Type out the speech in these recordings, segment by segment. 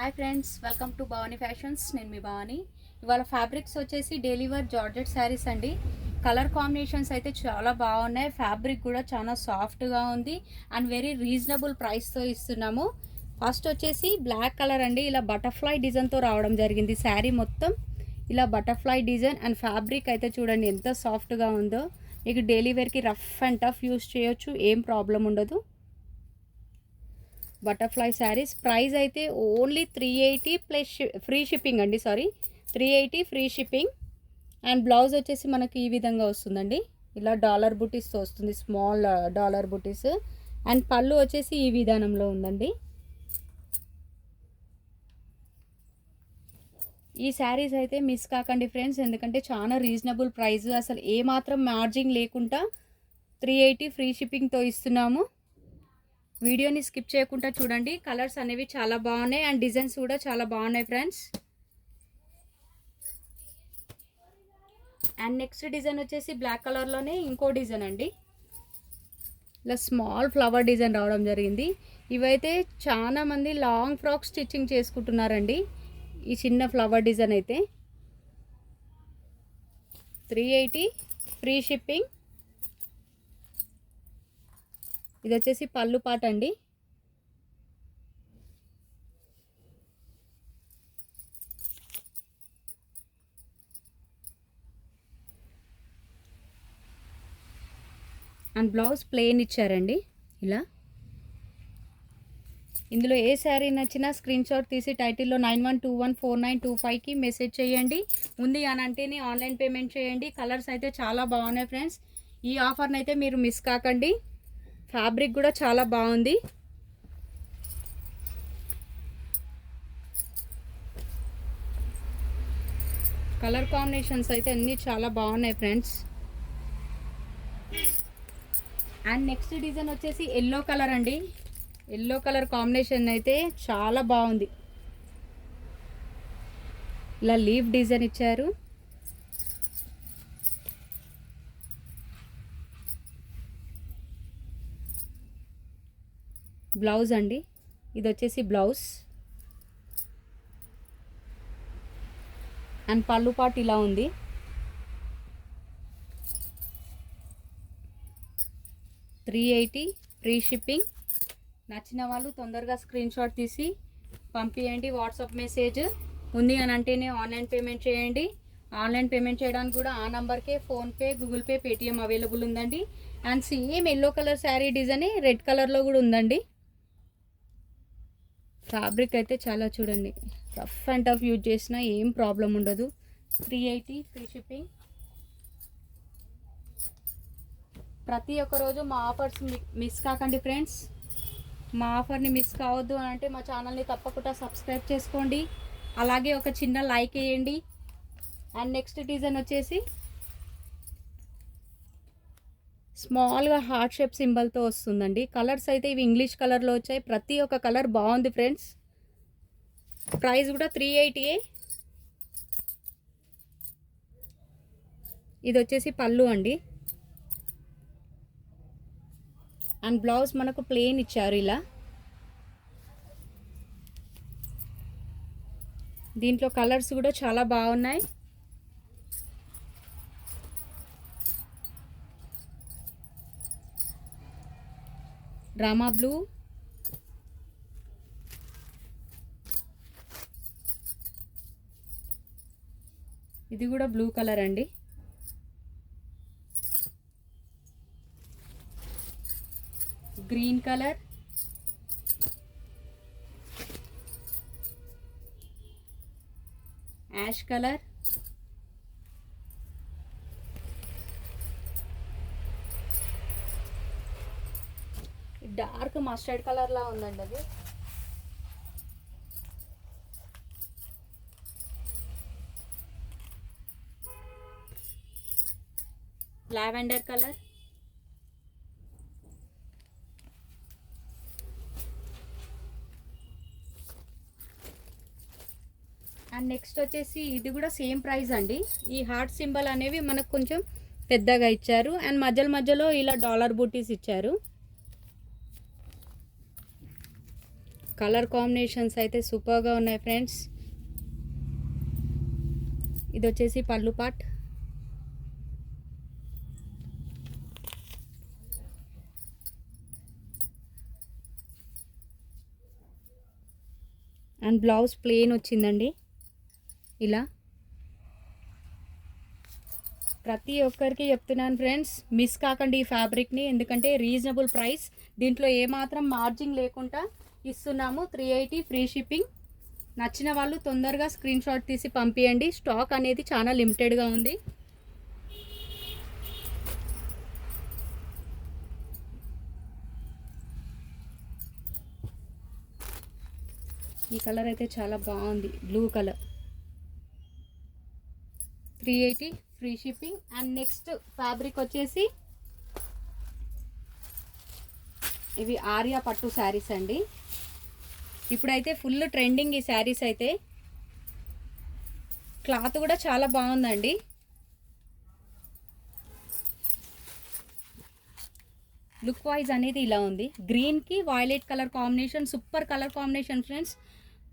Hi friends, welcome to Bhavani fashions. నేను మీ భవానీ. ఇవాళ fabrics వచ్చేసి డైలీ వేర్ జార్జెట్ శారీస్ అండి. కలర్ కాంబినేషన్స్ అయితే చాలా బాగున్నాయి. ఫ్యాబ్రిక్ కూడా చాలా సాఫ్ట్గా ఉంది అండ్ వెరీ రీజనబుల్ ప్రైస్తో ఇస్తున్నాము. ఫస్ట్ వచ్చేసి బ్లాక్ కలర్ అండి. ఇలా బటర్ఫ్లై డిజైన్తో రావడం జరిగింది. శారీ మొత్తం ఇలా బటర్ఫ్లై డిజైన్ అండ్ ఫ్యాబ్రిక్ అయితే చూడండి ఎంత సాఫ్ట్గా ఉందో. మీకు డైలీ వేర్కి రఫ్ అండ్ టఫ్ యూస్ చేయొచ్చు, ఏం ప్రాబ్లం ఉండదు. బటర్ఫ్లై శారీస్ ప్రైస్ అయితే ఓన్లీ 380 ప్లస్ ఫ్రీ షిప్పింగ్ అండి. 380 ఫ్రీ షిప్పింగ్. అండ్ బ్లౌజ్ వచ్చేసి మనకి ఈ విధంగా వస్తుందండి. ఇలా డాలర్ బుటీస్తో వస్తుంది, స్మాల్ డాలర్ బుటీస్. అండ్ పళ్ళు వచ్చేసి ఈ విధానంలో ఉందండి. ఈ శారీస్ అయితే మిస్ కాకండి ఫ్రెండ్స్, ఎందుకంటే చాలా రీజనబుల్ ప్రైస్, అసలు ఏమాత్రం మార్జిన్ లేకుండా 380 ఫ్రీ షిప్పింగ్తో ఇస్తున్నాము. వీడియోని స్కిప్ చేయకుండా చూడండి. కలర్స్ అనేవి చాలా బాగున్నాయి అండ్ డిజైన్స్ కూడా చాలా బాగున్నాయి ఫ్రెండ్స్. అండ్ నెక్స్ట్ డిజైన్ వచ్చేసి బ్లాక్ కలర్లోనే ఇంకో డిజైన్ అండి. ఇలా స్మాల్ ఫ్లవర్ డిజైన్ రావడం జరిగింది. ఇవైతే చాలా మంది లాంగ్ ఫ్రాక్ స్టిచ్చింగ్ చేసుకుంటున్నారండి. ఈ చిన్న ఫ్లవర్ డిజైన్ అయితే 380 ఫ్రీ షిప్పింగ్. ఇది వచ్చేసి పళ్ళు పాట అండి. అండ్ బ్లౌజ్ ప్లెయిన్ ఇచ్చారండి. ఇలా ఇందులో ఏ శారీ నచ్చినా స్క్రీన్ షాట్ తీసి టైటిల్లో 91214925కి మెసేజ్ చేయండి. ఉంది అని అంటేనే ఆన్లైన్ పేమెంట్ చేయండి. కలర్స్ అయితే చాలా బాగున్నాయి ఫ్రెండ్స్. ఈ ఆఫర్ని అయితే మీరు మిస్ కాకండి. ఫ్యాబ్రిక్ కూడా చాలా బాగుంది. కలర్ కాంబినేషన్స్ అయితే అన్నీ చాలా బాగున్నాయి ఫ్రెండ్స్. అండ్ నెక్స్ట్ డిజైన్ వచ్చేసి ఎల్లో కలర్ అండి. ఎల్లో కలర్ కాంబినేషన్ అయితే చాలా బాగుంది. ఇలా లీఫ్ డిజైన్ ఇచ్చారు. బ్లౌజ్ అండి, ఇది వచ్చేసి బ్లౌజ్. అండ్ పళ్ళు పాటు ఇలా ఉంది. $380 ఫ్రీ షిప్పింగ్. నచ్చిన వాళ్ళు తొందరగా స్క్రీన్ షాట్ తీసి పంపించండి. వాట్సాప్ మెసేజ్ ఉంది అని అంటేనే ఆన్లైన్ పేమెంట్ చేయండి. ఆన్లైన్ పేమెంట్ చేయడానికి కూడా ఆ నంబర్కే PhonePe, Google Pay, Paytm available ఉందండి. And same yellow colour sari design red కలర్లో కూడా ఉందండి. ఫ్యాబ్రిక్ అయితే చాలా చూడండి, రఫ్ అండ్ టఫ్ యూజ్ చేసినా ఏం ప్రాబ్లం ఉండదు. 380 ఫ్రీ షిప్పింగ్. ప్రతి ఒక్క రోజు మా ఆఫర్స్ మిస్ కాకండి ఫ్రెండ్స్. మా ఆఫర్ని మిస్ కావద్దు అని అంటే మా ఛానల్ని తప్పకుండా సబ్స్క్రైబ్ చేసుకోండి. అలాగే ఒక చిన్న లైక్ వేయండి. అండ్ నెక్స్ట్ డిజైన్ వచ్చేసి స్మాల్గా హార్ట్ షేప్ సింబల్తో వస్తుందండి. కలర్స్ అయితే ఇవి ఇంగ్లీష్ కలర్లో వచ్చాయి. ప్రతి ఒక్క కలర్ బాగుంది ఫ్రెండ్స్. ప్రైస్ కూడా 380. ఇది వచ్చేసి పళ్ళు అండి. అండ్ బ్లౌజ్ మనకు ప్లెయిన్ ఇచ్చారు. ఇలా దీంట్లో కలర్స్ కూడా చాలా బాగున్నాయి. రామా బ్లూ, ఇది కూడా బ్లూ కలర్ అండి. Green colour, ash colour, dark mustard colour లా ఉందండి. అది లావెండర్ కలర్, అండ్ నెక్స్ట్ వచ్చేసి ఇది కూడా సేమ్ ప్రైస్ అండి. ఈ హార్ట్ సింబల్ అనేవి మనకు కొంచెం పెద్దగా ఇచ్చారు అండ్ మధ్యలో ఇలా డాలర్ బూటీస్ ఇచ్చారు. కలర్ కాంబినేషన్స్ అయితే సూపర్గా ఉన్నాయి ఫ్రెండ్స్. ఇది వచ్చేసి పళ్ళు పార్ట్. అండ్ బ్లౌజ్ ప్లెయిన్ వచ్చిందండి. ఇలా ప్రతి ఒక్కరికి చెప్తున్నాను ఫ్రెండ్స్, మిస్ కాకండి ఈ ఫ్యాబ్రిక్ని, ఎందుకంటే రీజనబుల్ ప్రైస్, దీంట్లో ఏమాత్రం మార్జిన్ లేకుండా ఇస్తున్నాము. 380 ఫ్రీ షిప్పింగ్. నచ్చిన వాళ్ళు తొందరగా స్క్రీన్ షాట్ తీసి పంపించండి. స్టాక్ అనేది చాలా లిమిటెడ్గా ఉంది. ఈ కలర్ అయితే చాలా బాగుంది, blue colour. 380 free shipping. And next fabric వచ్చేసి ఇవి ఆర్యా పట్టు శారీస్ అండి. ఇప్పుడైతే ఫుల్ ట్రెండింగ్ ఈ శారీస్ అయితే. క్లాత్ కూడా చాలా బాగుందండి. లుక్ వైజ్ అనేది ఇలా ఉంది. గ్రీన్కి violet colour combination, super colour combination friends.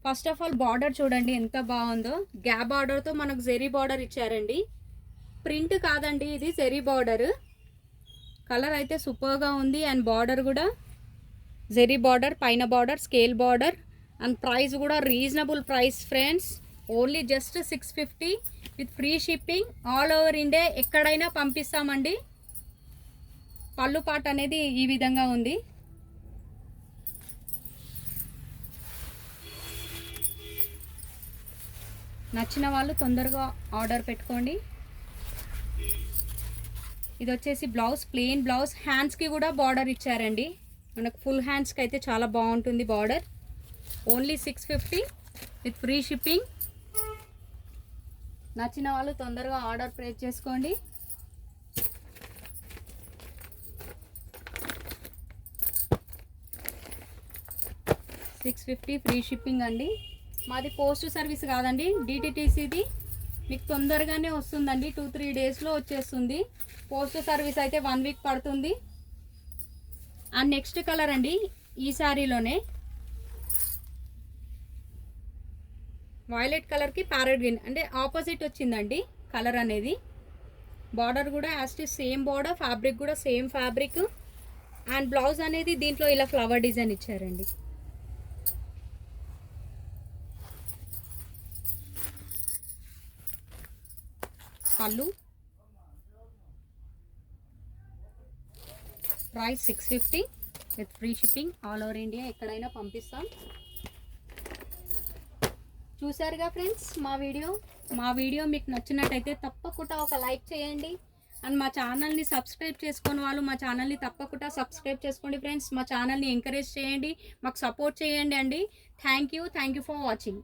First of all border చూడండి ఎంత బాగుందో. గ్యాప్ బార్డర్తో మనకు జెరీ బార్డర్ ఇచ్చారండి. ప్రింట్ కాదండి, ఇది జెరీ బార్డర్. కలర్ అయితే సూపర్గా ఉంది. అండ్ బార్డర్ కూడా జెరీ బార్డర్, పైన border scale border. And price కూడా reasonable price friends. Only just 650 with free shipping. All over India ఎక్కడైనా పంపిస్తామండి. పళ్ళు పాట్ అనేది ఈ విధంగా ఉంది. నచ్చిన వాళ్ళు తొందరగా ఆర్డర్ పెట్టుకోండి. ఇది వచ్చేసి బ్లౌజ్, ప్లెయిన్ బ్లౌజ్. హ్యాండ్స్కి కూడా బార్డర్ ఇచ్చారండి. మనకు ఫుల్ హ్యాండ్స్కి అయితే చాలా బాగుంటుంది border. Only 650 with free shipping. నచ్చిన వాళ్ళు తొందరగా ఆర్డర్ ప్లేస్ చేసుకోండి. $650 ఫ్రీ షిప్పింగ్ అండి. మాది పోస్ట్ సర్వీస్ కాదండి, డిటిటీసీది. మీకు తొందరగానే వస్తుందండి, 2-3 డేస్లో వచ్చేస్తుంది. పోస్ట్ సర్వీస్ అయితే 1 వీక్ పడుతుంది. అండ్ నెక్స్ట్ కలర్ అండి, ఈ శారీలోనే వైలెట్ కలర్కి ప్యారెట్ గ్రీన్ అంటే ఆపోజిట్ వచ్చిందండి కలర్ అనేది. బార్డర్ కూడా యాజ్ సేమ్ బార్డర్, ఫ్యాబ్రిక్ కూడా సేమ్ ఫ్యాబ్రిక్. అండ్ బ్లౌజ్ అనేది దీంట్లో ఇలా ఫ్లవర్ డిజైన్ ఇచ్చారండి. పళ్ళు price 650 with free shipping. All over India ఎక్కడైనా పంపిస్తాం. చూసారుగా ఫ్రెండ్స్ మా వీడియో మీకు నచ్చినట్టయితే తప్పకుండా ఒక లైక్ చేయండి. అండ్ మా ఛానల్ని సబ్స్క్రైబ్ చేసుకుని వాళ్ళు మా ఛానల్ని తప్పకుండా సబ్స్క్రైబ్ చేసుకోండి ఫ్రెండ్స్. మా ఛానల్ని ఎంకరేజ్ చేయండి, మాకు సపోర్ట్ చేయండి అండి. Thank you for watching.